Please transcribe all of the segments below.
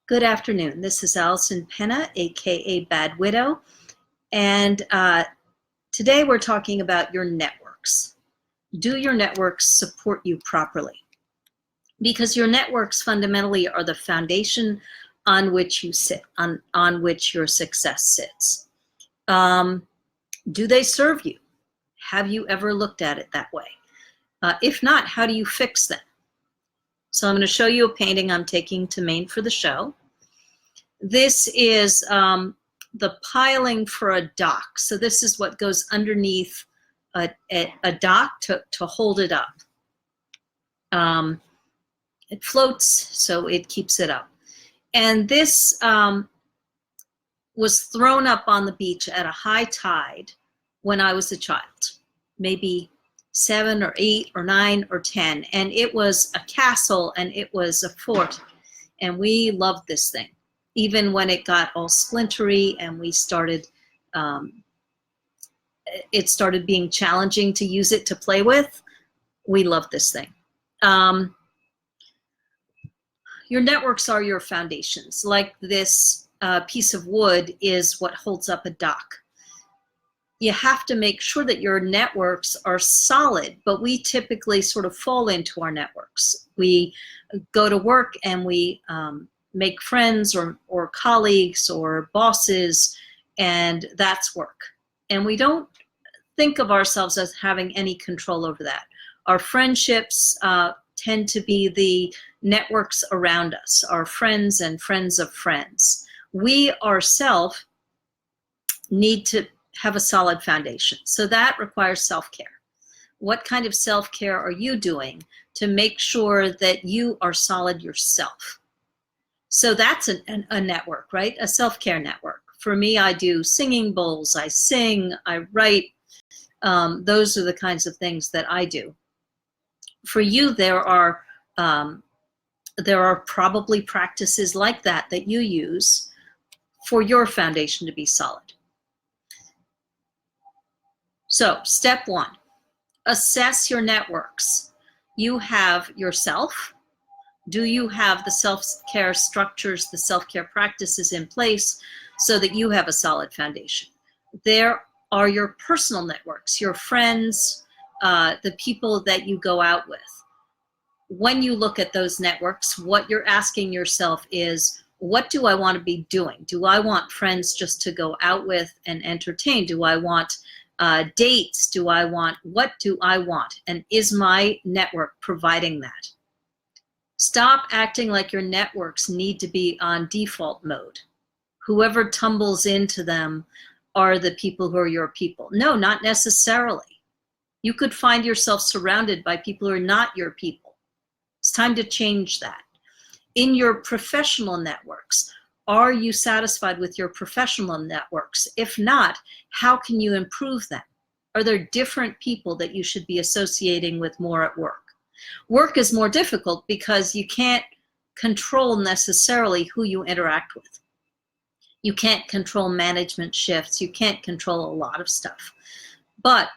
Good afternoon. This is Allison Penna, aka Bad Widow, and today we're talking about your networks. Do your networks support you properly? Because your networks fundamentally are the foundation on which you sit, on which your success sits. Do they serve you? Have you ever looked at it that way? If not, how do you fix them? So I'm going to show you a painting I'm taking to Maine for the show. This is the piling for a dock. So this is what goes underneath a dock to hold it up. It floats, so it keeps it up. And this was thrown up on the beach at a high tide when I was a child, maybe 7 or 8 or 9 or 10. And it was a castle and it was a fort. And we loved this thing. Even when it got all splintery and we started, it started being challenging to use it to play with, we loved this thing. Your networks are your foundations. Like this piece of wood is what holds up a dock. You have to make sure that your networks are solid, but we typically sort of fall into our networks. We go to work and we make friends or colleagues or bosses, and that's work. And we don't think of ourselves as having any control over that. Our friendships tend to be the networks around us, our friends and friends of friends. We ourselves need to have a solid foundation. So that requires self-care. What kind of self-care are you doing to make sure that you are solid yourself? So that's a network, right? A self-care network. For me, I do singing bowls, I sing, I write. Those are the kinds of things that I do. For you, there are probably practices like that you use for your foundation to be solid. So step 1, assess your networks. You have yourself. Do you have the self-care structures, the self-care practices in place so that you have a solid foundation? There are your personal networks, your friends, the people that you go out with. When you look at those networks, what you're asking yourself is, what do I want to be doing? Do I want friends just to go out with and entertain? Do I want dates? What do I want? And is my network providing that? Stop acting like your networks need to be on default mode. Whoever tumbles into them are the people who are your people. No, not necessarily. You could find yourself surrounded by people who are not your people. It's time to change that. In your professional networks, are you satisfied with your professional networks? If not, how can you improve them? Are there different people that you should be associating with more at work? Work is more difficult because you can't control necessarily who you interact with. You can't control management shifts. You can't control a lot of stuff. But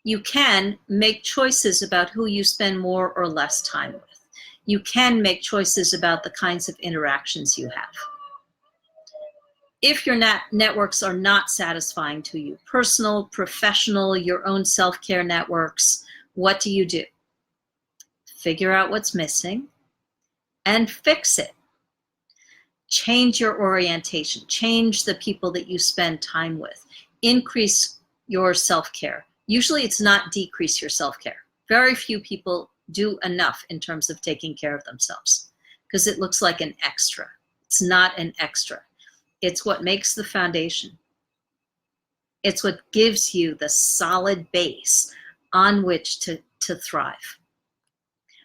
you can make choices about who you spend more or less time with. You can make choices about the kinds of interactions you have. If your networks are not satisfying to you, personal, professional, your own self-care networks, what do? Figure out what's missing and fix it. Change your orientation. Change the people that you spend time with. Increase your self-care. Usually it's not decrease your self-care. Very few people do enough in terms of taking care of themselves because it looks like an extra. It's not an extra. It's what makes the foundation. It's what gives you the solid base on which to thrive.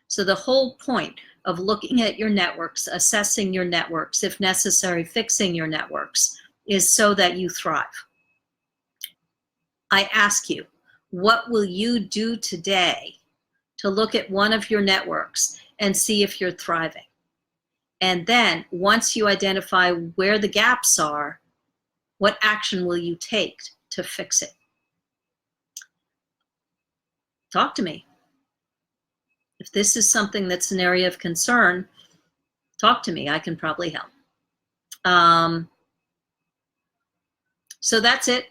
So the whole point of looking at your networks, assessing your networks, if necessary, fixing your networks, is so that you thrive. I ask you, what will you do today to look at one of your networks and see if you're thriving? And then once you identify where the gaps are, what action will you take to fix it? Talk to me. If this is something that's an area of concern, talk to me. I can probably help. So that's it.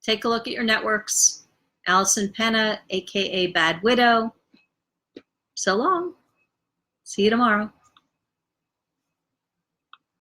Take a look at your networks. Allison Penna, aka Bad Widow. So long. See you tomorrow.